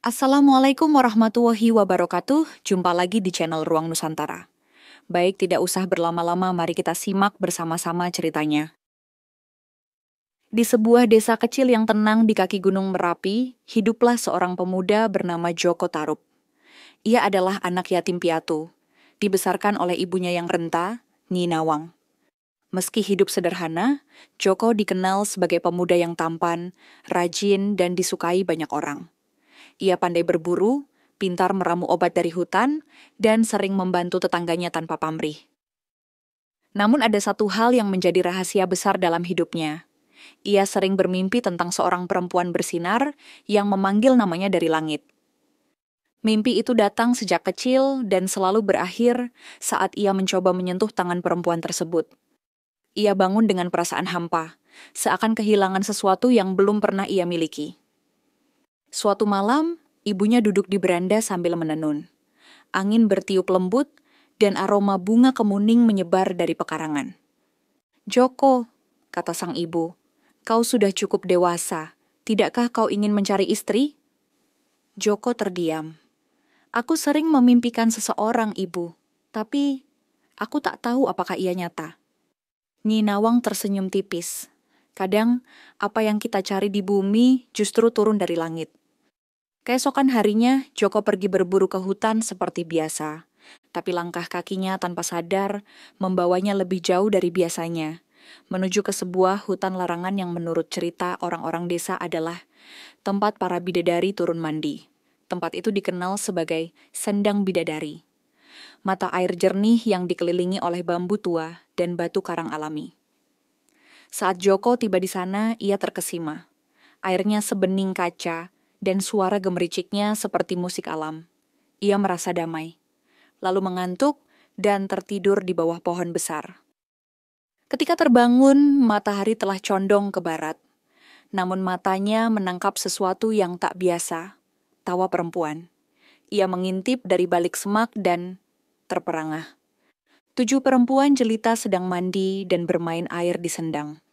Assalamualaikum warahmatullahi wabarakatuh. Jumpa lagi di channel Ruang Nusantara. Baik, tidak usah berlama-lama, mari kita simak bersama-sama ceritanya. Di sebuah desa kecil yang tenang di kaki Gunung Merapi, hiduplah seorang pemuda bernama Joko Tarub. Ia adalah anak yatim piatu, dibesarkan oleh ibunya yang renta, Nyi Nawang. Meski hidup sederhana, Joko dikenal sebagai pemuda yang tampan, rajin, dan disukai banyak orang. Ia pandai berburu, pintar meramu obat dari hutan, dan sering membantu tetangganya tanpa pamrih. Namun ada satu hal yang menjadi rahasia besar dalam hidupnya. Ia sering bermimpi tentang seorang perempuan bersinar yang memanggil namanya dari langit. Mimpi itu datang sejak kecil dan selalu berakhir saat ia mencoba menyentuh tangan perempuan tersebut. Ia bangun dengan perasaan hampa, seakan kehilangan sesuatu yang belum pernah ia miliki. Suatu malam, ibunya duduk di beranda sambil menenun. Angin bertiup lembut dan aroma bunga kemuning menyebar dari pekarangan. "Joko," kata sang ibu, "kau sudah cukup dewasa. Tidakkah kau ingin mencari istri?" Joko terdiam. "Aku sering memimpikan seseorang, Ibu. Tapi aku tak tahu apakah ia nyata." Nyi Nawang tersenyum tipis. "Kadang, apa yang kita cari di bumi justru turun dari langit." Keesokan harinya, Joko pergi berburu ke hutan seperti biasa. Tapi langkah kakinya tanpa sadar membawanya lebih jauh dari biasanya, menuju ke sebuah hutan larangan yang menurut cerita orang-orang desa adalah tempat para bidadari turun mandi. Tempat itu dikenal sebagai Sendang Bidadari. Mata air jernih yang dikelilingi oleh bambu tua dan batu karang alami. Saat Joko tiba di sana, ia terkesima. Airnya sebening kaca, dan suara gemericiknya seperti musik alam. Ia merasa damai, lalu mengantuk dan tertidur di bawah pohon besar. Ketika terbangun, matahari telah condong ke barat. Namun matanya menangkap sesuatu yang tak biasa, tawa perempuan. Ia mengintip dari balik semak dan terperangah. 7 perempuan jelita sedang mandi dan bermain air di sendang.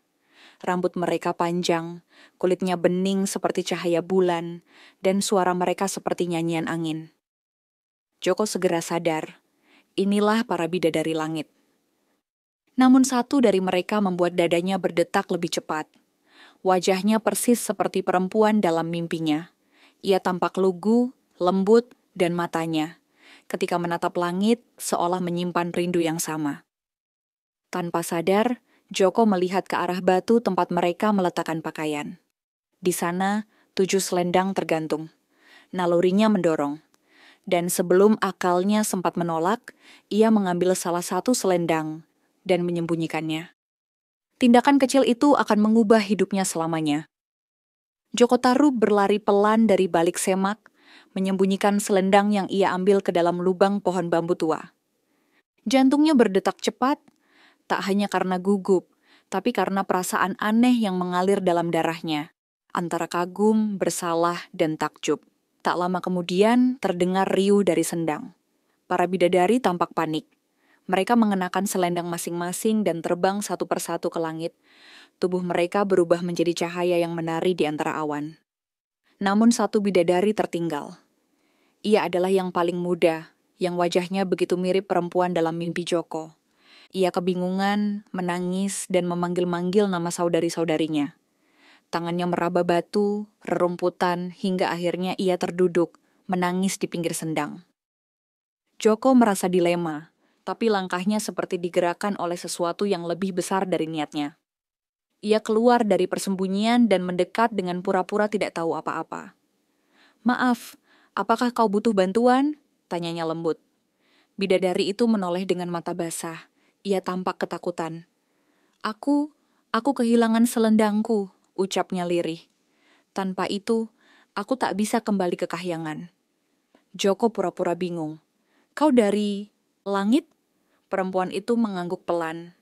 Rambut mereka panjang, kulitnya bening seperti cahaya bulan, dan suara mereka seperti nyanyian angin. Joko segera sadar, inilah para bidadari langit. Namun satu dari mereka membuat dadanya berdetak lebih cepat. Wajahnya persis seperti perempuan dalam mimpinya. Ia tampak lugu, lembut, dan matanya, ketika menatap langit, seolah menyimpan rindu yang sama. Tanpa sadar, Joko melihat ke arah batu tempat mereka meletakkan pakaian. Di sana, 7 selendang tergantung. Nalurinya mendorong. Dan sebelum akalnya sempat menolak, ia mengambil salah satu selendang dan menyembunyikannya. Tindakan kecil itu akan mengubah hidupnya selamanya. Joko Tarub berlari pelan dari balik semak, menyembunyikan selendang yang ia ambil ke dalam lubang pohon bambu tua. Jantungnya berdetak cepat, tak hanya karena gugup, tapi karena perasaan aneh yang mengalir dalam darahnya, antara kagum, bersalah, dan takjub. Tak lama kemudian, terdengar riuh dari sendang. Para bidadari tampak panik. Mereka mengenakan selendang masing-masing dan terbang satu persatu ke langit. Tubuh mereka berubah menjadi cahaya yang menari di antara awan. Namun satu bidadari tertinggal. Ia adalah yang paling muda, yang wajahnya begitu mirip perempuan dalam mimpi Joko. Ia kebingungan, menangis, dan memanggil-manggil nama saudari-saudarinya. Tangannya meraba batu, rerumputan, hingga akhirnya ia terduduk, menangis di pinggir sendang. Joko merasa dilema, tapi langkahnya seperti digerakkan oleh sesuatu yang lebih besar dari niatnya. Ia keluar dari persembunyian dan mendekat dengan pura-pura tidak tahu apa-apa. "Maaf, apakah kau butuh bantuan?" tanyanya lembut. Bidadari itu menoleh dengan mata basah. Ia tampak ketakutan. Aku kehilangan selendangku," ucapnya lirih. "Tanpa itu, aku tak bisa kembali ke kahyangan." Joko pura-pura bingung. "Kau dari langit?" Perempuan itu mengangguk pelan.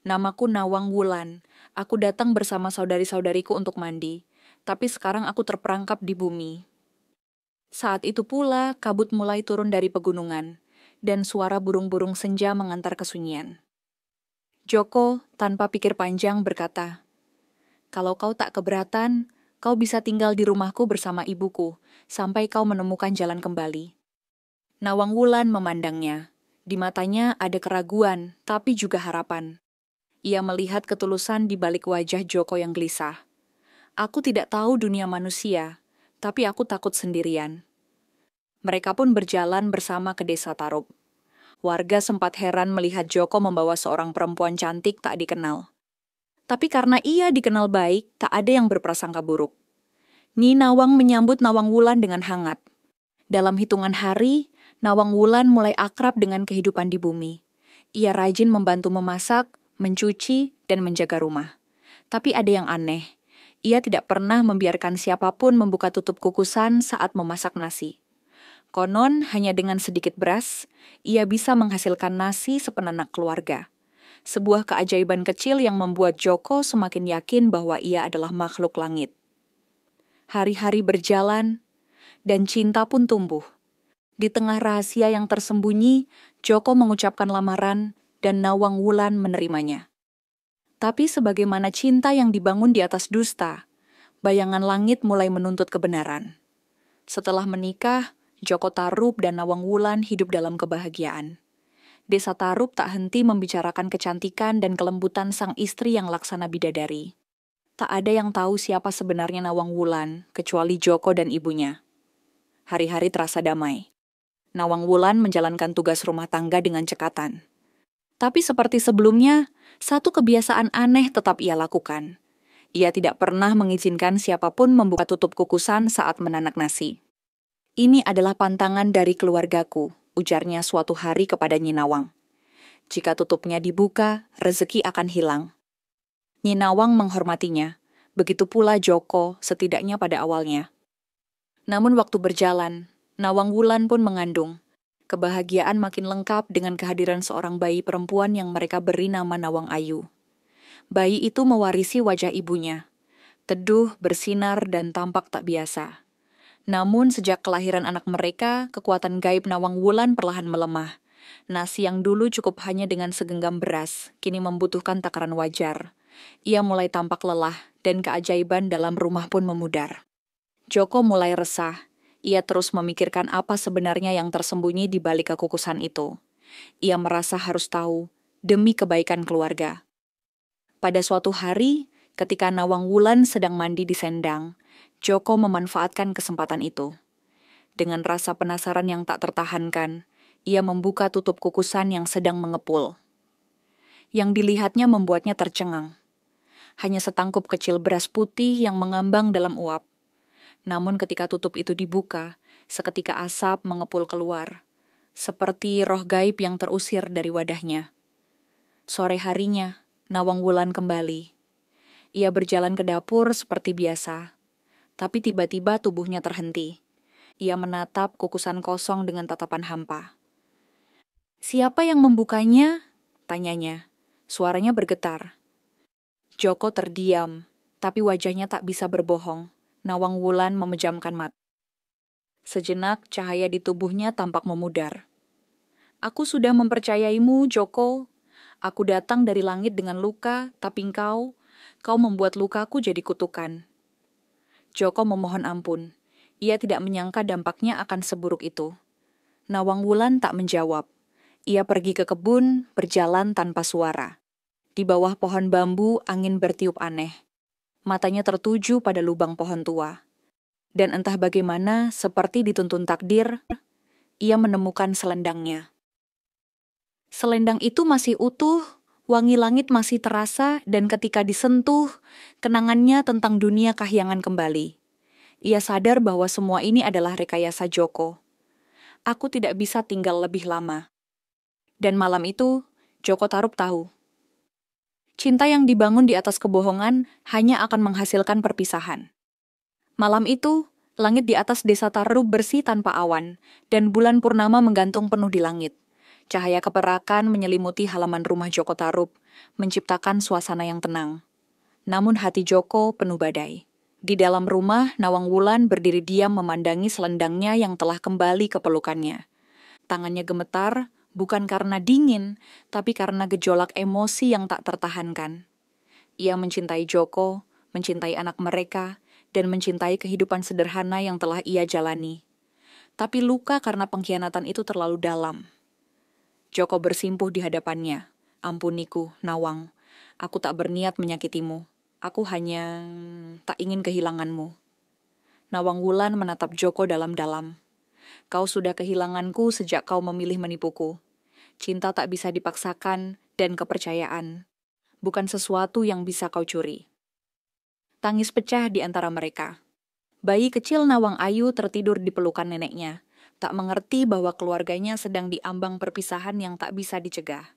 "Namaku Nawang Wulan. Aku datang bersama saudari-saudariku untuk mandi. Tapi sekarang aku terperangkap di bumi." Saat itu pula, kabut mulai turun dari pegunungan, dan suara burung-burung senja mengantar kesunyian. Joko, tanpa pikir panjang, berkata, "Kalau kau tak keberatan, Kau bisa tinggal di rumahku bersama ibuku, sampai kau menemukan jalan kembali. Nawang Wulan memandangnya. Di matanya ada keraguan, tapi juga harapan. Ia melihat ketulusan di balik wajah Joko yang gelisah. Aku tidak tahu dunia manusia, tapi aku takut sendirian. Mereka pun berjalan bersama ke desa Tarup. Warga sempat heran melihat Joko membawa seorang perempuan cantik tak dikenal. Tapi karena ia dikenal baik, tak ada yang berprasangka buruk. Nyi Nawang menyambut Nawang Wulan dengan hangat. Dalam hitungan hari, Nawang Wulan mulai akrab dengan kehidupan di bumi. Ia rajin membantu memasak, mencuci, dan menjaga rumah. Tapi ada yang aneh. Ia tidak pernah membiarkan siapapun membuka tutup kukusan saat memasak nasi. Konon, hanya dengan sedikit beras, ia bisa menghasilkan nasi sepenanak keluarga. Sebuah keajaiban kecil yang membuat Joko semakin yakin bahwa ia adalah makhluk langit. Hari-hari berjalan, dan cinta pun tumbuh. Di tengah rahasia yang tersembunyi, Joko mengucapkan lamaran, dan Nawang Wulan menerimanya. Tapi sebagaimana cinta yang dibangun di atas dusta, bayangan langit mulai menuntut kebenaran. Setelah menikah, Joko Tarup dan Nawang Wulan hidup dalam kebahagiaan. Desa Tarup tak henti membicarakan kecantikan dan kelembutan sang istri yang laksana bidadari. Tak ada yang tahu siapa sebenarnya Nawang Wulan, kecuali Joko dan ibunya. Hari-hari terasa damai. Nawang Wulan menjalankan tugas rumah tangga dengan cekatan. Tapi seperti sebelumnya, satu kebiasaan aneh tetap ia lakukan. Ia tidak pernah mengizinkan siapapun membuka tutup kukusan saat menanak nasi. Ini adalah pantangan dari keluargaku, ujarnya suatu hari kepada Nyi Nawang. Jika tutupnya dibuka, rezeki akan hilang. Nyi Nawang menghormatinya, begitu pula Joko setidaknya pada awalnya. Namun waktu berjalan, Nawang Wulan pun mengandung. Kebahagiaan makin lengkap dengan kehadiran seorang bayi perempuan yang mereka beri nama Nawang Ayu. Bayi itu mewarisi wajah ibunya. Teduh, bersinar, dan tampak tak biasa. Namun sejak kelahiran anak mereka, kekuatan gaib Nawang Wulan perlahan melemah. Nasi yang dulu cukup hanya dengan segenggam beras, kini membutuhkan takaran wajar. Ia mulai tampak lelah, dan keajaiban dalam rumah pun memudar. Joko mulai resah. Ia terus memikirkan apa sebenarnya yang tersembunyi di balik kekukusan itu. Ia merasa harus tahu, demi kebaikan keluarga. Pada suatu hari, ketika Nawang Wulan sedang mandi di sendang, Joko memanfaatkan kesempatan itu. Dengan rasa penasaran yang tak tertahankan, ia membuka tutup kukusan yang sedang mengepul. Yang dilihatnya membuatnya tercengang. Hanya setangkup kecil beras putih yang mengambang dalam uap. Namun ketika tutup itu dibuka, seketika asap mengepul keluar, seperti roh gaib yang terusir dari wadahnya. Sore harinya, Nawang Wulan kembali. Ia berjalan ke dapur seperti biasa. Tapi tiba-tiba tubuhnya terhenti. Ia menatap kukusan kosong dengan tatapan hampa. "Siapa yang membukanya?" tanyanya. Suaranya bergetar. Joko terdiam, tapi wajahnya tak bisa berbohong. Nawang Wulan memejamkan mata. Sejenak cahaya di tubuhnya tampak memudar. "Aku sudah mempercayaimu, Joko. Aku datang dari langit dengan luka, tapi kau membuat lukaku jadi kutukan." Joko memohon ampun. Ia tidak menyangka dampaknya akan seburuk itu. Nawang Wulan tak menjawab. Ia pergi ke kebun, berjalan tanpa suara. Di bawah pohon bambu, angin bertiup aneh. Matanya tertuju pada lubang pohon tua. Dan entah bagaimana, seperti dituntun takdir, ia menemukan selendangnya. Selendang itu masih utuh, wangi langit masih terasa, dan ketika disentuh, kenangannya tentang dunia kahyangan kembali. Ia sadar bahwa semua ini adalah rekayasa Joko. Aku tidak bisa tinggal lebih lama. Dan malam itu, Joko Tarup tahu. Cinta yang dibangun di atas kebohongan hanya akan menghasilkan perpisahan. Malam itu, langit di atas desa Tarup bersih tanpa awan, dan bulan purnama menggantung penuh di langit. Cahaya keperakan menyelimuti halaman rumah Joko Tarup, menciptakan suasana yang tenang. Namun hati Joko penuh badai. Di dalam rumah, Nawang Wulan berdiri diam memandangi selendangnya yang telah kembali ke pelukannya. Tangannya gemetar, bukan karena dingin, tapi karena gejolak emosi yang tak tertahankan. Ia mencintai Joko, mencintai anak mereka, dan mencintai kehidupan sederhana yang telah ia jalani. Tapi luka karena pengkhianatan itu terlalu dalam. Joko bersimpuh di hadapannya. Ampuniku, Nawang. Aku tak berniat menyakitimu. Aku hanya tak ingin kehilanganmu. Nawang Wulan menatap Joko dalam-dalam. Kau sudah kehilanganku sejak kau memilih menipuku. Cinta tak bisa dipaksakan dan kepercayaan. Bukan sesuatu yang bisa kau curi. Tangis pecah di antara mereka. Bayi kecil Nawang Ayu tertidur di pelukan neneknya. Tak mengerti bahwa keluarganya sedang diambang perpisahan yang tak bisa dicegah.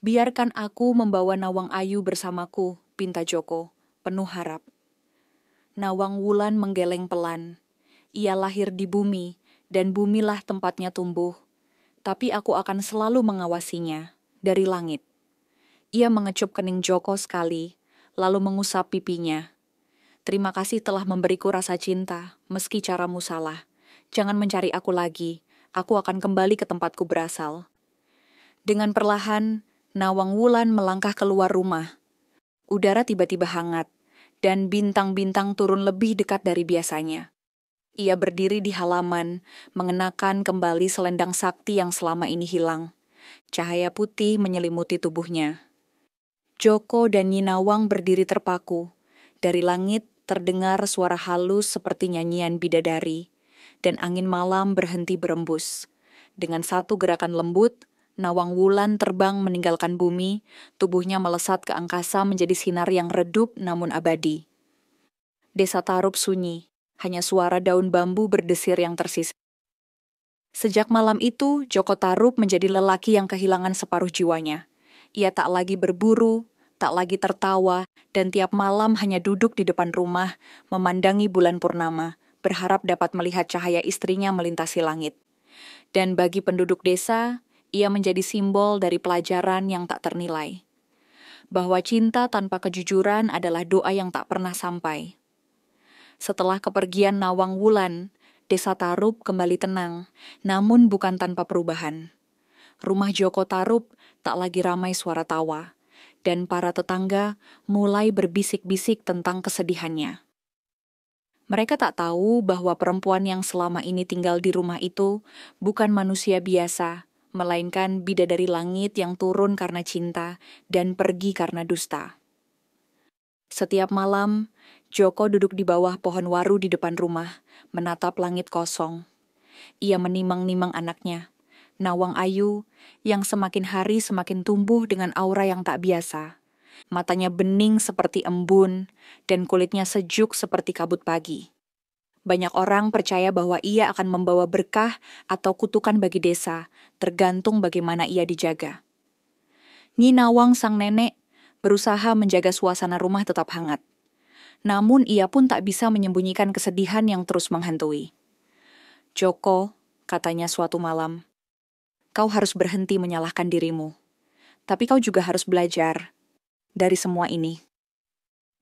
Biarkan aku membawa Nawang Ayu bersamaku, pinta Joko, penuh harap. Nawang Wulan menggeleng pelan. Ia lahir di bumi, dan bumilah tempatnya tumbuh. Tapi aku akan selalu mengawasinya, dari langit. Ia mengecup kening Joko sekali, lalu mengusap pipinya. Terima kasih telah memberiku rasa cinta, meski caramu salah. Jangan mencari aku lagi, aku akan kembali ke tempatku berasal. Dengan perlahan, Nawang Wulan melangkah keluar rumah. Udara tiba-tiba hangat, dan bintang-bintang turun lebih dekat dari biasanya. Ia berdiri di halaman, mengenakan kembali selendang sakti yang selama ini hilang. Cahaya putih menyelimuti tubuhnya. Joko dan Nyi Nawang berdiri terpaku. Dari langit terdengar suara halus seperti nyanyian bidadari, dan angin malam berhenti berembus. Dengan satu gerakan lembut, Nawang Wulan terbang meninggalkan bumi, tubuhnya melesat ke angkasa menjadi sinar yang redup namun abadi. Desa Tarup sunyi, hanya suara daun bambu berdesir yang tersisa. Sejak malam itu, Joko Tarup menjadi lelaki yang kehilangan separuh jiwanya. Ia tak lagi berburu, tak lagi tertawa, dan tiap malam hanya duduk di depan rumah, memandangi bulan purnama, berharap dapat melihat cahaya istrinya melintasi langit. Dan bagi penduduk desa, ia menjadi simbol dari pelajaran yang tak ternilai. Bahwa cinta tanpa kejujuran adalah doa yang tak pernah sampai. Setelah kepergian Nawang Wulan, Desa Tarup kembali tenang, namun bukan tanpa perubahan. Rumah Joko Tarup tak lagi ramai suara tawa, dan para tetangga mulai berbisik-bisik tentang kesedihannya. Mereka tak tahu bahwa perempuan yang selama ini tinggal di rumah itu bukan manusia biasa, melainkan bidadari langit yang turun karena cinta dan pergi karena dusta. Setiap malam, Joko duduk di bawah pohon waru di depan rumah, menatap langit kosong. Ia menimang-nimang anaknya, Nawang Ayu, yang semakin hari semakin tumbuh dengan aura yang tak biasa. Matanya bening seperti embun, dan kulitnya sejuk seperti kabut pagi. Banyak orang percaya bahwa ia akan membawa berkah atau kutukan bagi desa, tergantung bagaimana ia dijaga. Nyi Nawang sang nenek berusaha menjaga suasana rumah tetap hangat. Namun ia pun tak bisa menyembunyikan kesedihan yang terus menghantui. Joko, katanya suatu malam, kau harus berhenti menyalahkan dirimu. Tapi kau juga harus belajar dari semua ini.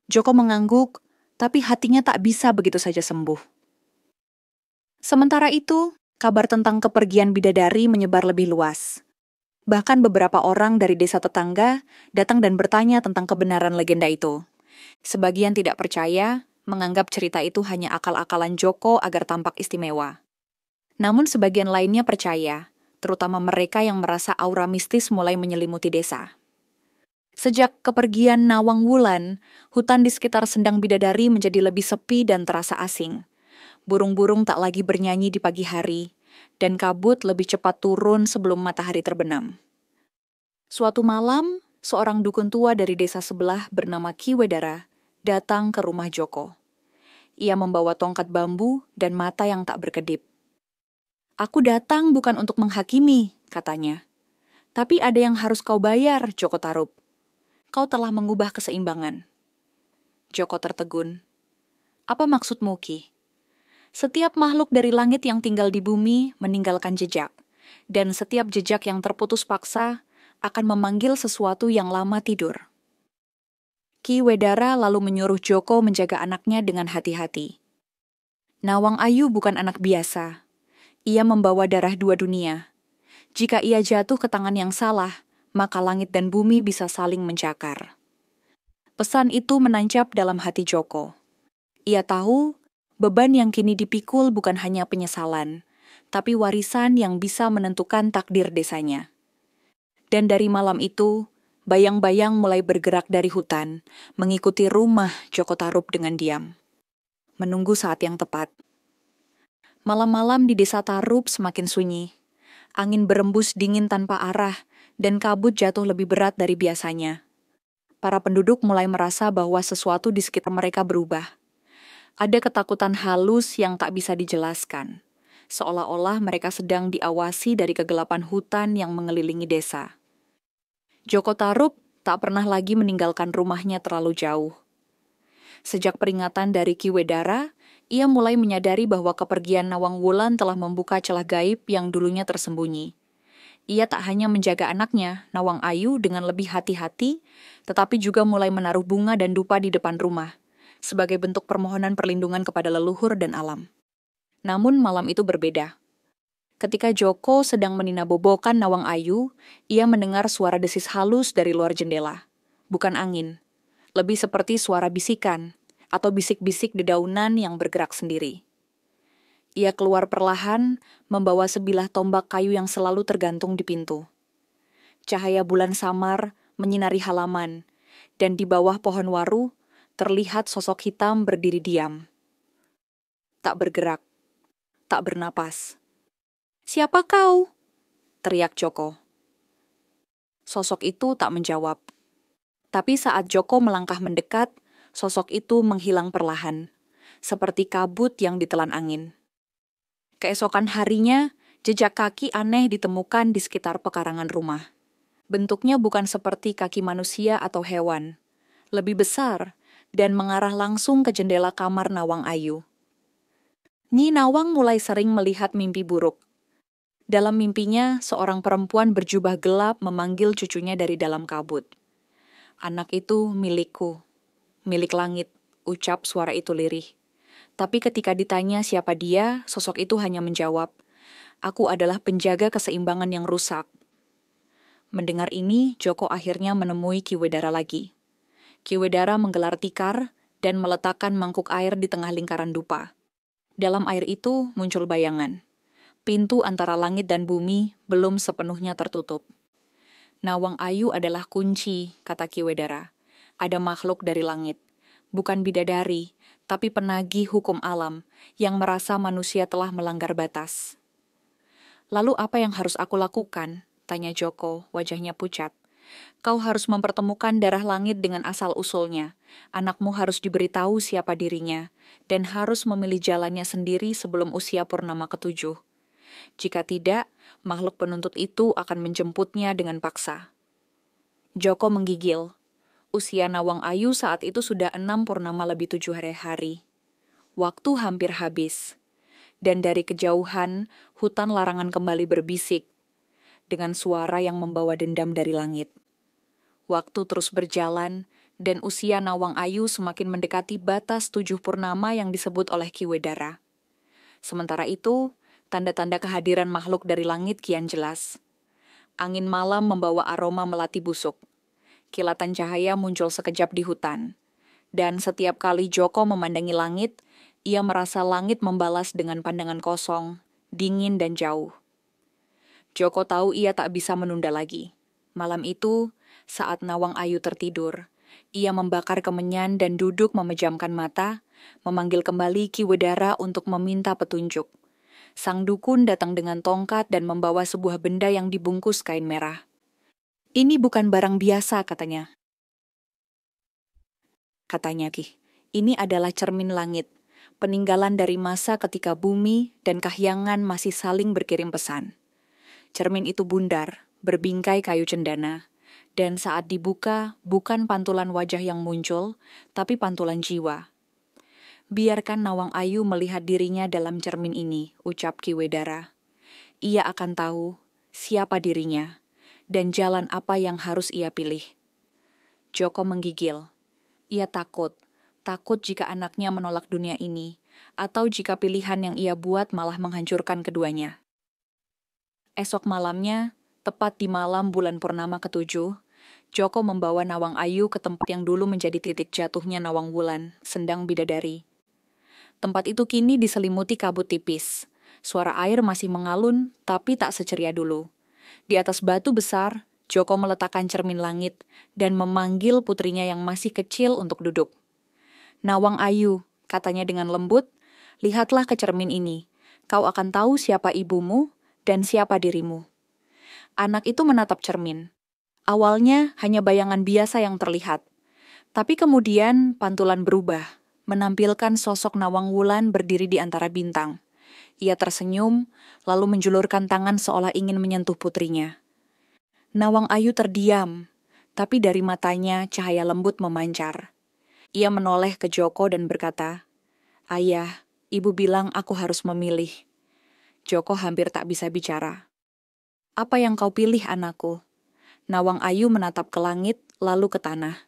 Joko mengangguk, tapi hatinya tak bisa begitu saja sembuh. Sementara itu, kabar tentang kepergian bidadari menyebar lebih luas. Bahkan beberapa orang dari desa tetangga datang dan bertanya tentang kebenaran legenda itu. Sebagian tidak percaya, menganggap cerita itu hanya akal-akalan Joko agar tampak istimewa. Namun sebagian lainnya percaya, terutama mereka yang merasa aura mistis mulai menyelimuti desa. Sejak kepergian Nawang Wulan, hutan di sekitar Sendang Bidadari menjadi lebih sepi dan terasa asing. Burung-burung tak lagi bernyanyi di pagi hari, dan kabut lebih cepat turun sebelum matahari terbenam. Suatu malam, seorang dukun tua dari desa sebelah bernama Ki Wedara datang ke rumah Joko. Ia membawa tongkat bambu dan mata yang tak berkedip. Aku datang bukan untuk menghakimi, katanya. Tapi ada yang harus kau bayar, Joko Tarup. Kau telah mengubah keseimbangan. Joko tertegun. Apa maksudmu, Ki? Setiap makhluk dari langit yang tinggal di bumi meninggalkan jejak, dan setiap jejak yang terputus paksa akan memanggil sesuatu yang lama tidur. Ki Wedara lalu menyuruh Joko menjaga anaknya dengan hati-hati. Nawang Ayu bukan anak biasa. Ia membawa darah dua dunia. Jika ia jatuh ke tangan yang salah, maka langit dan bumi bisa saling mencakar. Pesan itu menancap dalam hati Joko. Ia tahu beban yang kini dipikul bukan hanya penyesalan, tapi warisan yang bisa menentukan takdir desanya. Dan dari malam itu, bayang-bayang mulai bergerak dari hutan, mengikuti rumah Joko Tarub dengan diam. Menunggu saat yang tepat. Malam-malam di desa Tarub semakin sunyi. Angin berembus dingin tanpa arah, dan kabut jatuh lebih berat dari biasanya. Para penduduk mulai merasa bahwa sesuatu di sekitar mereka berubah. Ada ketakutan halus yang tak bisa dijelaskan, seolah-olah mereka sedang diawasi dari kegelapan hutan yang mengelilingi desa. Joko Tarub tak pernah lagi meninggalkan rumahnya terlalu jauh. Sejak peringatan dari Ki Wedara, ia mulai menyadari bahwa kepergian Nawang Wulan telah membuka celah gaib yang dulunya tersembunyi. Ia tak hanya menjaga anaknya, Nawang Ayu, dengan lebih hati-hati, tetapi juga mulai menaruh bunga dan dupa di depan rumah, sebagai bentuk permohonan perlindungan kepada leluhur dan alam. Namun malam itu berbeda. Ketika Joko sedang meninabobokan Nawang Ayu, ia mendengar suara desis halus dari luar jendela. Bukan angin, lebih seperti suara bisikan, atau bisik-bisik dedaunan yang bergerak sendiri. Ia keluar perlahan, membawa sebilah tombak kayu yang selalu tergantung di pintu. Cahaya bulan samar menyinari halaman, dan di bawah pohon waru terlihat sosok hitam berdiri diam. Tak bergerak, tak bernapas. "Siapa kau?" teriak Joko. Sosok itu tak menjawab. Tapi saat Joko melangkah mendekat, sosok itu menghilang perlahan, seperti kabut yang ditelan angin. Keesokan harinya, jejak kaki aneh ditemukan di sekitar pekarangan rumah. Bentuknya bukan seperti kaki manusia atau hewan, lebih besar dan mengarah langsung ke jendela kamar Nawang Ayu. Nyi Nawang mulai sering melihat mimpi buruk. Dalam mimpinya, seorang perempuan berjubah gelap memanggil cucunya dari dalam kabut. "Anak itu milikku, milik langit," ucap suara itu lirih. Tapi ketika ditanya siapa dia, sosok itu hanya menjawab, "Aku adalah penjaga keseimbangan yang rusak." Mendengar ini, Joko akhirnya menemui Ki Wedara lagi. Ki Wedara menggelar tikar dan meletakkan mangkuk air di tengah lingkaran dupa. Dalam air itu muncul bayangan. Pintu antara langit dan bumi belum sepenuhnya tertutup. "Nawang Ayu adalah kunci," kata Ki Wedara. "Ada makhluk dari langit. Bukan bidadari, tapi penagih hukum alam yang merasa manusia telah melanggar batas." "Lalu apa yang harus aku lakukan?" tanya Joko, wajahnya pucat. "Kau harus mempertemukan darah langit dengan asal-usulnya. Anakmu harus diberitahu siapa dirinya, dan harus memilih jalannya sendiri sebelum usia purnama ke-7. Jika tidak, makhluk penuntut itu akan menjemputnya dengan paksa." Joko menggigil. Usia Nawang Ayu saat itu sudah 6 purnama lebih 7 hari-hari. Waktu hampir habis. Dan dari kejauhan, hutan larangan kembali berbisik, dengan suara yang membawa dendam dari langit. Waktu terus berjalan, dan usia Nawang Ayu semakin mendekati batas 7 purnama yang disebut oleh Ki Wedara. Sementara itu, tanda-tanda kehadiran makhluk dari langit kian jelas. Angin malam membawa aroma melati busuk. Kilatan cahaya muncul sekejap di hutan. Dan setiap kali Joko memandangi langit, ia merasa langit membalas dengan pandangan kosong, dingin dan jauh. Joko tahu ia tak bisa menunda lagi. Malam itu, saat Nawang Ayu tertidur, ia membakar kemenyan dan duduk memejamkan mata, memanggil kembali Ki Wedara untuk meminta petunjuk. Sang dukun datang dengan tongkat dan membawa sebuah benda yang dibungkus kain merah. "Ini bukan barang biasa," katanya. Katanya Ki, "ini adalah cermin langit, peninggalan dari masa ketika bumi dan kahyangan masih saling berkirim pesan." Cermin itu bundar, berbingkai kayu cendana, dan saat dibuka bukan pantulan wajah yang muncul, tapi pantulan jiwa. "Biarkan Nawang Ayu melihat dirinya dalam cermin ini," ucap Ki Wedara. "Ia akan tahu siapa dirinya dan jalan apa yang harus ia pilih." Joko menggigil. Ia takut jika anaknya menolak dunia ini, atau jika pilihan yang ia buat malah menghancurkan keduanya. Esok malamnya, tepat di malam bulan purnama ke-7, Joko membawa Nawang Ayu ke tempat yang dulu menjadi titik jatuhnya Nawang Wulan, Sendang Bidadari. Tempat itu kini diselimuti kabut tipis. Suara air masih mengalun, tapi tak seceria dulu. Di atas batu besar, Joko meletakkan cermin langit dan memanggil putrinya yang masih kecil untuk duduk. "Nawang Ayu," katanya dengan lembut, "lihatlah ke cermin ini. Kau akan tahu siapa ibumu dan siapa dirimu." Anak itu menatap cermin. Awalnya hanya bayangan biasa yang terlihat. Tapi kemudian pantulan berubah, menampilkan sosok Nawang Wulan berdiri di antara bintang. Ia tersenyum, lalu menjulurkan tangan seolah ingin menyentuh putrinya. Nawang Ayu terdiam, tapi dari matanya cahaya lembut memancar. Ia menoleh ke Joko dan berkata, "Ayah, ibu bilang aku harus memilih." Joko hampir tak bisa bicara. "Apa yang kau pilih, anakku?" Nawang Ayu menatap ke langit, lalu ke tanah.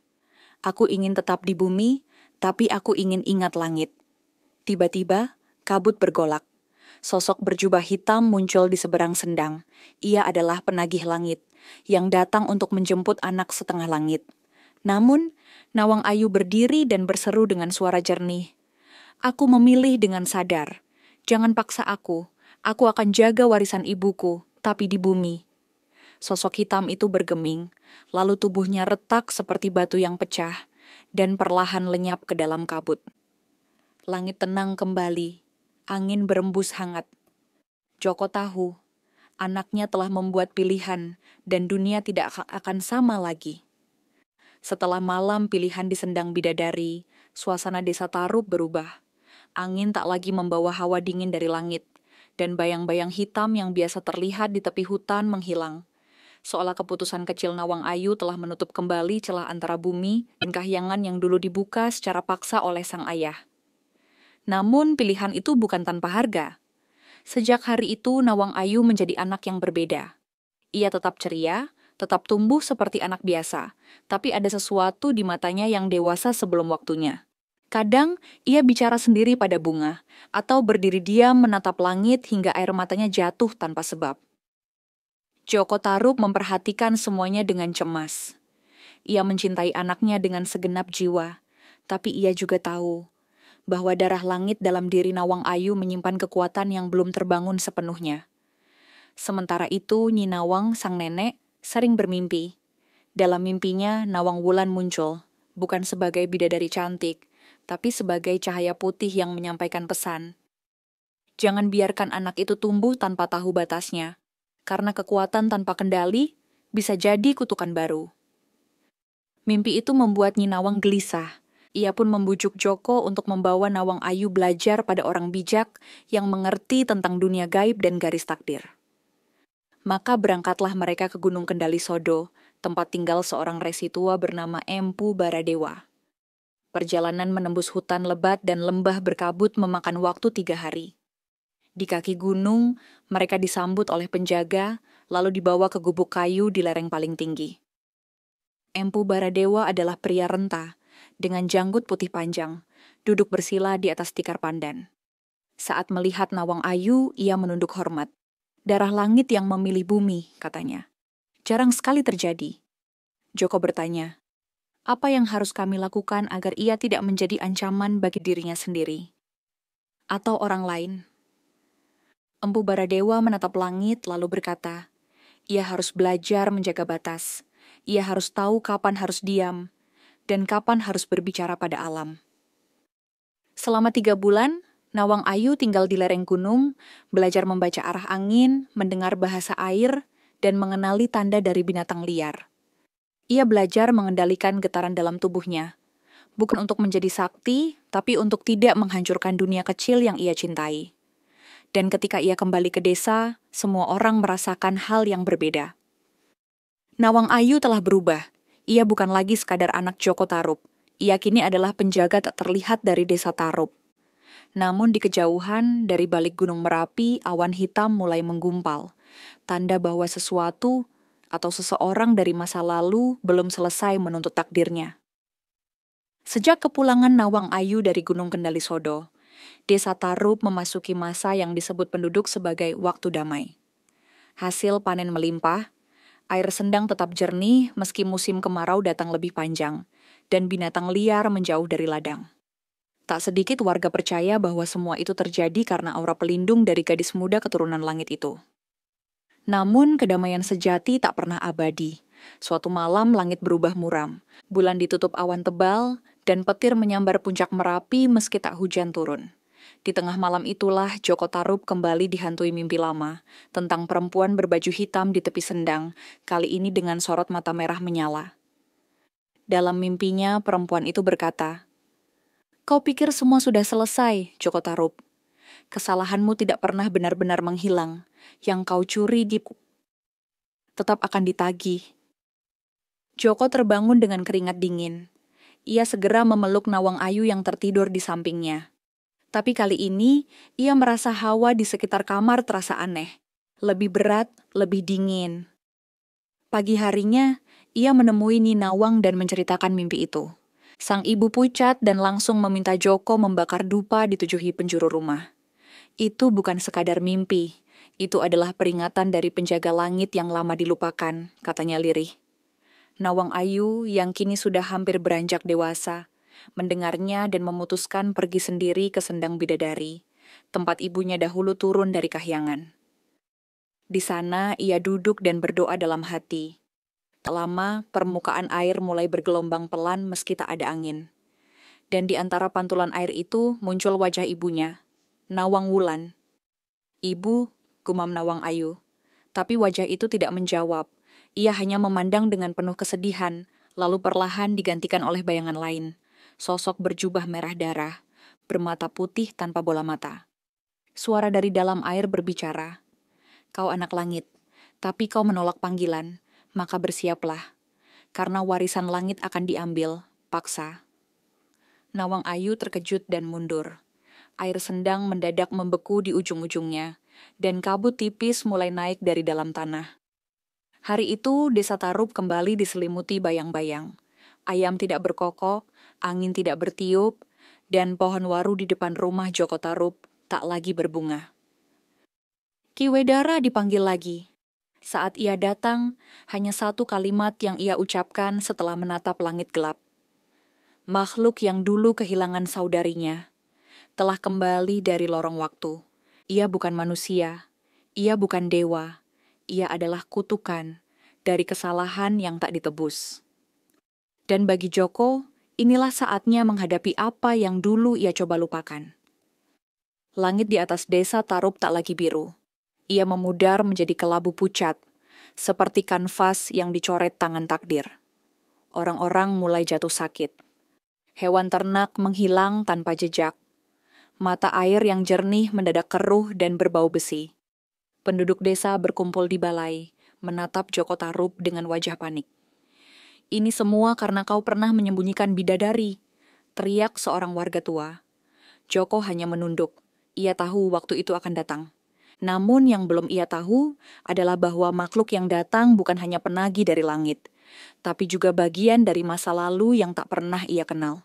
"Aku ingin tetap di bumi, tapi aku ingin ingat langit." Tiba-tiba, kabut bergolak. Sosok berjubah hitam muncul di seberang sendang. Ia adalah penagih langit, yang datang untuk menjemput anak setengah langit. Namun, Nawang Ayu berdiri dan berseru dengan suara jernih. "Aku memilih dengan sadar. Jangan paksa aku akan jaga warisan ibuku, tapi di bumi." Sosok hitam itu bergeming, lalu tubuhnya retak seperti batu yang pecah, dan perlahan lenyap ke dalam kabut. Langit tenang kembali, angin berembus hangat. Joko tahu, anaknya telah membuat pilihan, dan dunia tidak akan sama lagi. Setelah malam pilihan di sendang bidadari, suasana desa Tarub berubah. Angin tak lagi membawa hawa dingin dari langit, dan bayang-bayang hitam yang biasa terlihat di tepi hutan menghilang. Seolah keputusan kecil Nawang Ayu telah menutup kembali celah antara bumi dan kahyangan yang dulu dibuka secara paksa oleh sang ayah. Namun pilihan itu bukan tanpa harga. Sejak hari itu Nawang Ayu menjadi anak yang berbeda. Ia tetap ceria, tetap tumbuh seperti anak biasa, tapi ada sesuatu di matanya yang dewasa sebelum waktunya. Kadang ia bicara sendiri pada bunga, atau berdiri diam menatap langit hingga air matanya jatuh tanpa sebab. Joko Tarub memperhatikan semuanya dengan cemas. Ia mencintai anaknya dengan segenap jiwa, tapi ia juga tahu bahwa darah langit dalam diri Nawang Ayu menyimpan kekuatan yang belum terbangun sepenuhnya. Sementara itu, Nyi Nawang, sang nenek, sering bermimpi. Dalam mimpinya, Nawang Wulan muncul, bukan sebagai bidadari cantik, tapi sebagai cahaya putih yang menyampaikan pesan. Jangan biarkan anak itu tumbuh tanpa tahu batasnya. Karena kekuatan tanpa kendali bisa jadi kutukan baru. Mimpi itu membuat Nyi Nawang gelisah. Ia pun membujuk Joko untuk membawa Nawang Ayu belajar pada orang bijak yang mengerti tentang dunia gaib dan garis takdir. Maka berangkatlah mereka ke Gunung Kendali Sodo, tempat tinggal seorang resi tua bernama Empu Baradewa. Perjalanan menembus hutan lebat dan lembah berkabut memakan waktu 3 hari. Di kaki gunung, mereka disambut oleh penjaga, lalu dibawa ke gubuk kayu di lereng paling tinggi. Empu Baradewa adalah pria renta, dengan janggut putih panjang, duduk bersila di atas tikar pandan. Saat melihat Nawang Ayu, ia menunduk hormat. "Darah langit yang memilih bumi," katanya. "Jarang sekali terjadi." Joko bertanya, apa yang harus kami lakukan agar ia tidak menjadi ancaman bagi dirinya sendiri? Atau orang lain? Empu Baradewa menatap langit lalu berkata, ia harus belajar menjaga batas. Ia harus tahu kapan harus diam, dan kapan harus berbicara pada alam. Selama 3 bulan, Nawang Ayu tinggal di lereng gunung, belajar membaca arah angin, mendengar bahasa air, dan mengenali tanda dari binatang liar. Ia belajar mengendalikan getaran dalam tubuhnya, bukan untuk menjadi sakti, tapi untuk tidak menghancurkan dunia kecil yang ia cintai. Dan ketika ia kembali ke desa, semua orang merasakan hal yang berbeda. Nawang Ayu telah berubah. Ia bukan lagi sekadar anak Joko Tarub. Ia kini adalah penjaga tak terlihat dari desa Tarub. Namun di kejauhan, dari balik gunung Merapi, awan hitam mulai menggumpal. Tanda bahwa sesuatu atau seseorang dari masa lalu belum selesai menuntut takdirnya. Sejak kepulangan Nawang Ayu dari Gunung Kendali Sodo, desa Tarub memasuki masa yang disebut penduduk sebagai waktu damai. Hasil panen melimpah, air sendang tetap jernih meski musim kemarau datang lebih panjang, dan binatang liar menjauh dari ladang. Tak sedikit warga percaya bahwa semua itu terjadi karena aura pelindung dari gadis muda keturunan langit itu. Namun, kedamaian sejati tak pernah abadi. Suatu malam langit berubah muram, bulan ditutup awan tebal, dan petir menyambar puncak Merapi meski tak hujan turun. Di tengah malam itulah Joko Tarub kembali dihantui mimpi lama, tentang perempuan berbaju hitam di tepi sendang, kali ini dengan sorot mata merah menyala. Dalam mimpinya, perempuan itu berkata, "Kau pikir semua sudah selesai, Joko Tarub. Kesalahanmu tidak pernah benar-benar menghilang. Yang kau curi tetap akan ditagih." Joko terbangun dengan keringat dingin. Ia segera memeluk Nawang Ayu yang tertidur di sampingnya. Tapi kali ini, ia merasa hawa di sekitar kamar terasa aneh. Lebih berat, lebih dingin. Pagi harinya, ia menemui Ninawang dan menceritakan mimpi itu. Sang ibu pucat dan langsung meminta Joko membakar dupa di 7 penjuru rumah. Itu bukan sekadar mimpi. Itu adalah peringatan dari penjaga langit yang lama dilupakan, katanya lirih. Nawang Ayu yang kini sudah hampir beranjak dewasa, mendengarnya dan memutuskan pergi sendiri ke Sendang Bidadari, tempat ibunya dahulu turun dari kahyangan. Di sana ia duduk dan berdoa dalam hati. Tak lama, permukaan air mulai bergelombang pelan meski tak ada angin. Dan di antara pantulan air itu muncul wajah ibunya, Nawang Wulan. "Ibu," gumam Nawang Ayu. Tapi wajah itu tidak menjawab. Ia hanya memandang dengan penuh kesedihan, lalu perlahan digantikan oleh bayangan lain. Sosok berjubah merah darah, bermata putih tanpa bola mata. Suara dari dalam air berbicara, "Kau anak langit, tapi kau menolak panggilan, maka bersiaplah. Karena warisan langit akan diambil, paksa." Nawang Ayu terkejut dan mundur. Air sendang mendadak membeku di ujung-ujungnya, dan kabut tipis mulai naik dari dalam tanah. Hari itu, Desa Tarub kembali diselimuti bayang-bayang. Ayam tidak berkokok, angin tidak bertiup, dan pohon waru di depan rumah Joko Tarub tak lagi berbunga. Ki Wedara dipanggil lagi. Saat ia datang, hanya satu kalimat yang ia ucapkan setelah menatap langit gelap. Makhluk yang dulu kehilangan saudarinya telah kembali dari lorong waktu. Ia bukan manusia, ia bukan dewa, ia adalah kutukan dari kesalahan yang tak ditebus. Dan bagi Joko, inilah saatnya menghadapi apa yang dulu ia coba lupakan. Langit di atas desa Tarub tak lagi biru. Ia memudar menjadi kelabu pucat, seperti kanvas yang dicoret tangan takdir. Orang-orang mulai jatuh sakit. Hewan ternak menghilang tanpa jejak. Mata air yang jernih mendadak keruh dan berbau besi. Penduduk desa berkumpul di balai, menatap Joko Tarub dengan wajah panik. "Ini semua karena kau pernah menyembunyikan bidadari," teriak seorang warga tua. Joko hanya menunduk. Ia tahu waktu itu akan datang. Namun yang belum ia tahu adalah bahwa makhluk yang datang bukan hanya penagih dari langit, tapi juga bagian dari masa lalu yang tak pernah ia kenal.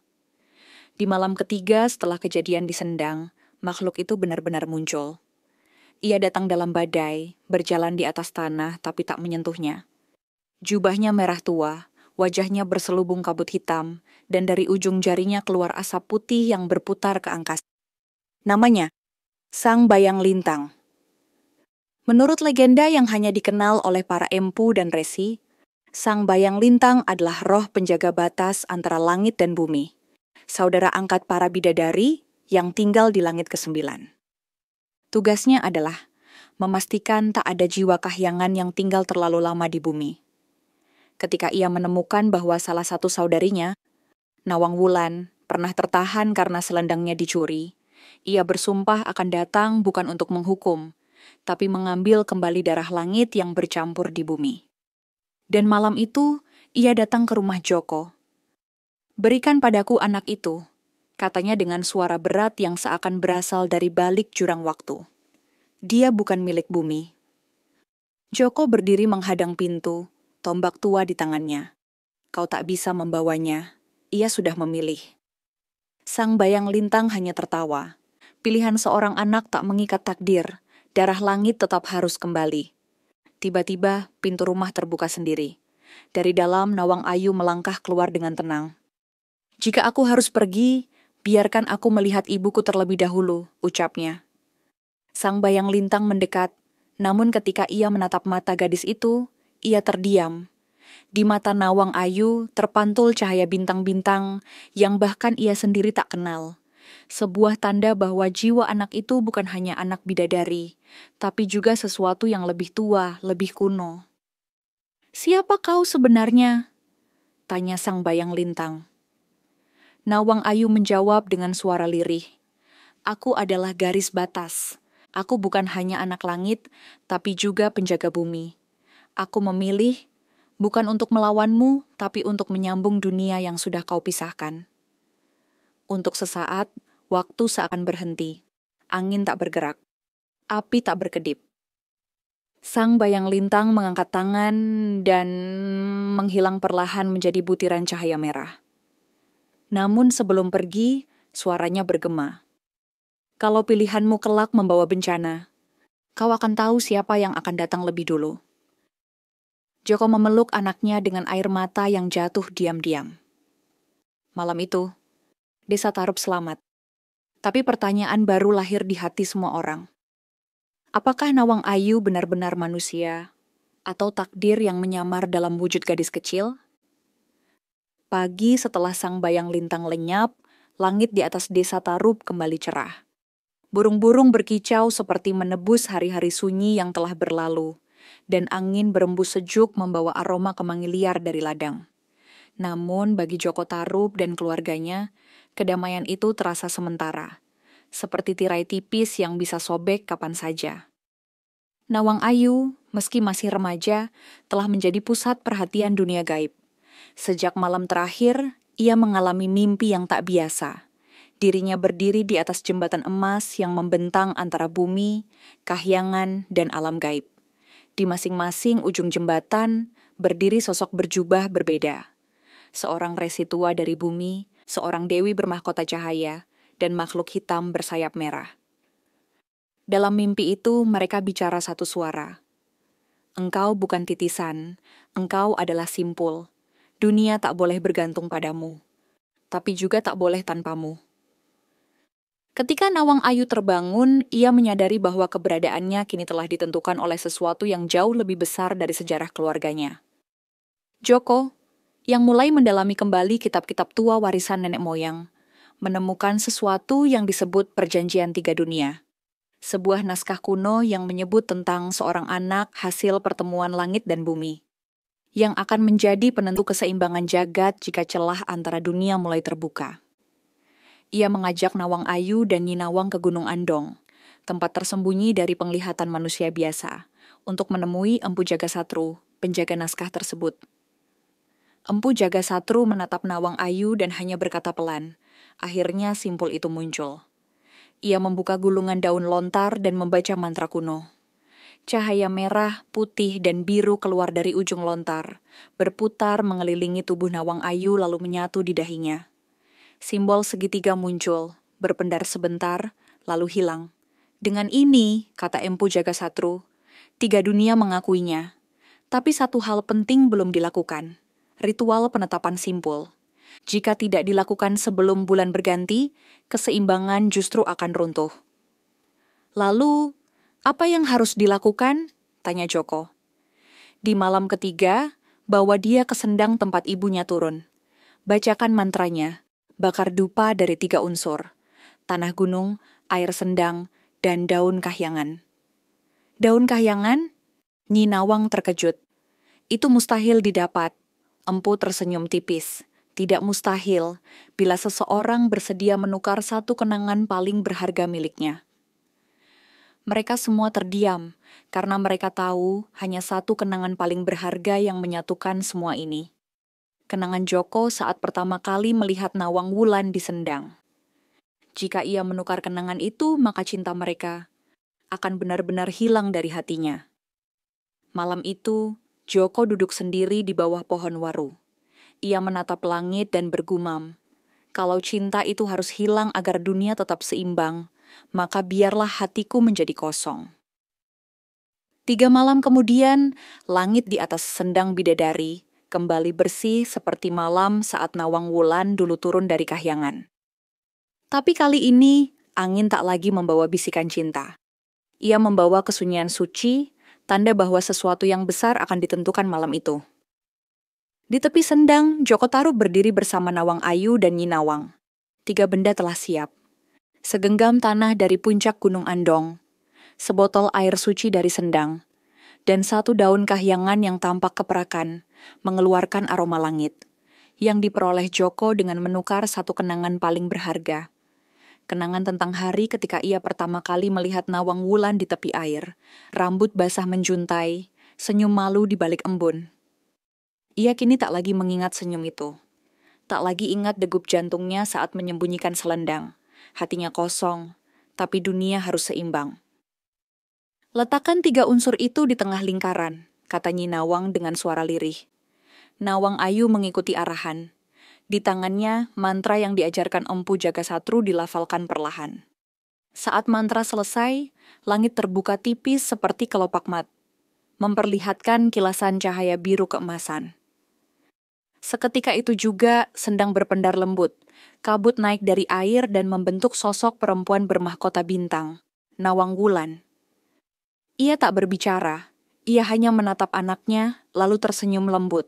Di malam ketiga setelah kejadian di Sendang, makhluk itu benar-benar muncul. Ia datang dalam badai, berjalan di atas tanah tapi tak menyentuhnya. Jubahnya merah tua, wajahnya berselubung kabut hitam, dan dari ujung jarinya keluar asap putih yang berputar ke angkasa. Namanya, Sang Bayang Lintang. Menurut legenda yang hanya dikenal oleh para empu dan resi, Sang Bayang Lintang adalah roh penjaga batas antara langit dan bumi. Saudara angkat para bidadari yang tinggal di langit ke-9. Tugasnya adalah memastikan tak ada jiwa kahyangan yang tinggal terlalu lama di bumi. Ketika ia menemukan bahwa salah satu saudarinya, Nawang Wulan, pernah tertahan karena selendangnya dicuri, ia bersumpah akan datang bukan untuk menghukum, tapi mengambil kembali darah langit yang bercampur di bumi. Dan malam itu, ia datang ke rumah Joko. "Berikan padaku anak itu," katanya dengan suara berat yang seakan berasal dari balik jurang waktu. "Dia bukan milik bumi." Joko berdiri menghadang pintu, tombak tua di tangannya. "Kau tak bisa membawanya, ia sudah memilih." Sang Bayang Lintang hanya tertawa. Pilihan seorang anak tak mengikat takdir, darah langit tetap harus kembali. Tiba-tiba pintu rumah terbuka sendiri. Dari dalam Nawang Ayu melangkah keluar dengan tenang. "Jika aku harus pergi, Biarkan aku melihat ibuku terlebih dahulu, ucapnya. Sang bayang lintang mendekat, namun ketika ia menatap mata gadis itu, ia terdiam. Di mata Nawang Ayu terpantul cahaya bintang-bintang yang bahkan ia sendiri tak kenal. Sebuah tanda bahwa jiwa anak itu bukan hanya anak bidadari, tapi juga sesuatu yang lebih tua, lebih kuno. "Siapa kau sebenarnya?" tanya sang bayang lintang. Nawang Ayu menjawab dengan suara lirih. "Aku adalah garis batas. Aku bukan hanya anak langit, tapi juga penjaga bumi. Aku memilih bukan untuk melawanmu, tapi untuk menyambung dunia yang sudah kau pisahkan." Untuk sesaat, waktu seakan berhenti. Angin tak bergerak. Api tak berkedip. Sang bayang lintang mengangkat tangan dan menghilang perlahan menjadi butiran cahaya merah. Namun sebelum pergi, suaranya bergema. "Kalau pilihanmu kelak membawa bencana, kau akan tahu siapa yang akan datang lebih dulu." Joko memeluk anaknya dengan air mata yang jatuh diam-diam. Malam itu, Desa Tarup selamat. Tapi pertanyaan baru lahir di hati semua orang. Apakah Nawang Ayu benar-benar manusia, atau takdir yang menyamar dalam wujud gadis kecil? Pagi setelah sang bayang lintang lenyap, langit di atas Desa Tarup kembali cerah. Burung-burung berkicau seperti menebus hari-hari sunyi yang telah berlalu, dan angin berembus sejuk membawa aroma kemangi liar dari ladang. Namun bagi Joko Tarup dan keluarganya, kedamaian itu terasa sementara, seperti tirai tipis yang bisa sobek kapan saja. Nawang Ayu, meski masih remaja, telah menjadi pusat perhatian dunia gaib. Sejak malam terakhir, ia mengalami mimpi yang tak biasa. Dirinya berdiri di atas jembatan emas yang membentang antara bumi, kahyangan, dan alam gaib. Di masing-masing ujung jembatan, berdiri sosok berjubah berbeda. Seorang resi tua dari bumi, seorang dewi bermahkota cahaya, dan makhluk hitam bersayap merah. Dalam mimpi itu, mereka bicara satu suara. "Engkau bukan titisan, engkau adalah simpul. Dunia tak boleh bergantung padamu, tapi juga tak boleh tanpamu." Ketika Nawang Ayu terbangun, ia menyadari bahwa keberadaannya kini telah ditentukan oleh sesuatu yang jauh lebih besar dari sejarah keluarganya. Joko, yang mulai mendalami kembali kitab-kitab tua warisan nenek moyang, menemukan sesuatu yang disebut Perjanjian Tiga Dunia. Sebuah naskah kuno yang menyebut tentang seorang anak hasil pertemuan langit dan bumi, yang akan menjadi penentu keseimbangan jagat jika celah antara dunia mulai terbuka. Ia mengajak Nawang Ayu dan Nyi Nawang ke Gunung Andong, tempat tersembunyi dari penglihatan manusia biasa, untuk menemui Empu Jagasatru, penjaga naskah tersebut. Empu Jagasatru menatap Nawang Ayu dan hanya berkata pelan. Akhirnya simpul itu muncul. Ia membuka gulungan daun lontar dan membaca mantra kuno. Cahaya merah, putih, dan biru keluar dari ujung lontar, berputar mengelilingi tubuh Nawang Ayu lalu menyatu di dahinya. Simbol segitiga muncul, berpendar sebentar, lalu hilang. "Dengan ini," kata Empu Jagasatru, "tiga dunia mengakuinya. Tapi satu hal penting belum dilakukan, ritual penetapan simpul. Jika tidak dilakukan sebelum bulan berganti, keseimbangan justru akan runtuh." "Lalu, apa yang harus dilakukan?" tanya Joko. "Di malam ketiga, bawa dia ke sendang tempat ibunya turun. Bacakan mantranya. Bakar dupa dari 3 unsur, tanah gunung, air sendang, dan daun kahyangan." "Daun kahyangan?" Nyi Nawang terkejut. "Itu mustahil didapat." Empu tersenyum tipis. "Tidak mustahil, bila seseorang bersedia menukar satu kenangan paling berharga miliknya." Mereka semua terdiam, karena mereka tahu hanya satu kenangan paling berharga yang menyatukan semua ini. Kenangan Joko saat pertama kali melihat Nawang Wulan di sendang. Jika ia menukar kenangan itu, maka cinta mereka akan benar-benar hilang dari hatinya. Malam itu, Joko duduk sendiri di bawah pohon waru. Ia menatap langit dan bergumam, "Kalau cinta itu harus hilang agar dunia tetap seimbang, maka biarlah hatiku menjadi kosong." 3 malam kemudian, langit di atas sendang bidadari kembali bersih seperti malam saat Nawang Wulan dulu turun dari kahyangan. Tapi kali ini, angin tak lagi membawa bisikan cinta. Ia membawa kesunyian suci, tanda bahwa sesuatu yang besar akan ditentukan malam itu. Di tepi sendang, Joko Tarub berdiri bersama Nawang Ayu dan Nyi Nawang. 3 benda telah siap. Segenggam tanah dari puncak Gunung Andong, sebotol air suci dari sendang, dan 1 daun kahyangan yang tampak keperakan, mengeluarkan aroma langit, yang diperoleh Joko dengan menukar 1 kenangan paling berharga. Kenangan tentang hari ketika ia pertama kali melihat Nawang Wulan di tepi air, rambut basah menjuntai, senyum malu di balik embun. Ia kini tak lagi mengingat senyum itu. Tak lagi ingat degup jantungnya saat menyembunyikan selendang. Hatinya kosong, tapi dunia harus seimbang. Letakkan 3 unsur itu di tengah lingkaran, kata Nyi Nawang dengan suara lirih. Nawang Ayu mengikuti arahan. Di tangannya, mantra yang diajarkan Empu Jagasatru dilafalkan perlahan. Saat mantra selesai, langit terbuka tipis seperti kelopak mat, memperlihatkan kilasan cahaya biru keemasan. Seketika itu juga, sendang berpendar lembut. Kabut naik dari air dan membentuk sosok perempuan bermahkota bintang, Nawang Wulan. Ia tak berbicara, ia hanya menatap anaknya, lalu tersenyum lembut.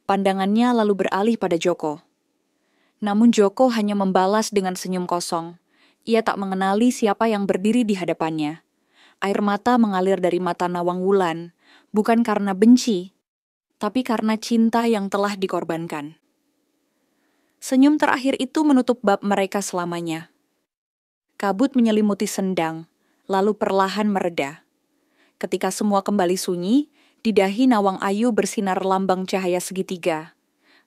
Pandangannya lalu beralih pada Joko. Namun Joko hanya membalas dengan senyum kosong. Ia tak mengenali siapa yang berdiri di hadapannya. Air mata mengalir dari mata Nawang Wulan, bukan karena benci, tapi karena cinta yang telah dikorbankan. Senyum terakhir itu menutup bab mereka selamanya. Kabut menyelimuti sendang, lalu perlahan mereda. Ketika semua kembali sunyi, di dahi Nawang Ayu bersinar lambang cahaya segitiga,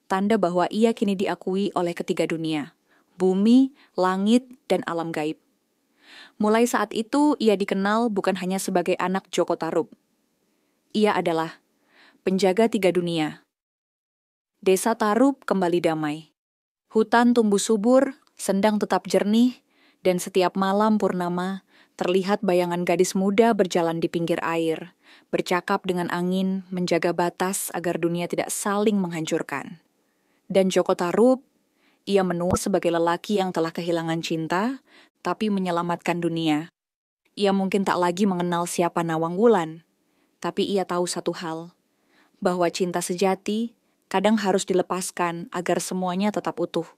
tanda bahwa ia kini diakui oleh ketiga dunia, bumi, langit, dan alam gaib. Mulai saat itu, ia dikenal bukan hanya sebagai anak Joko Tarub. Ia adalah penjaga 3 dunia. Desa Tarub kembali damai. Hutan tumbuh subur, sendang tetap jernih, dan setiap malam purnama, terlihat bayangan gadis muda berjalan di pinggir air, bercakap dengan angin, menjaga batas agar dunia tidak saling menghancurkan. Dan Joko Tarub, ia menua sebagai lelaki yang telah kehilangan cinta, tapi menyelamatkan dunia. Ia mungkin tak lagi mengenal siapa Nawang Wulan, tapi ia tahu satu hal, bahwa cinta sejati kadang harus dilepaskan agar semuanya tetap utuh.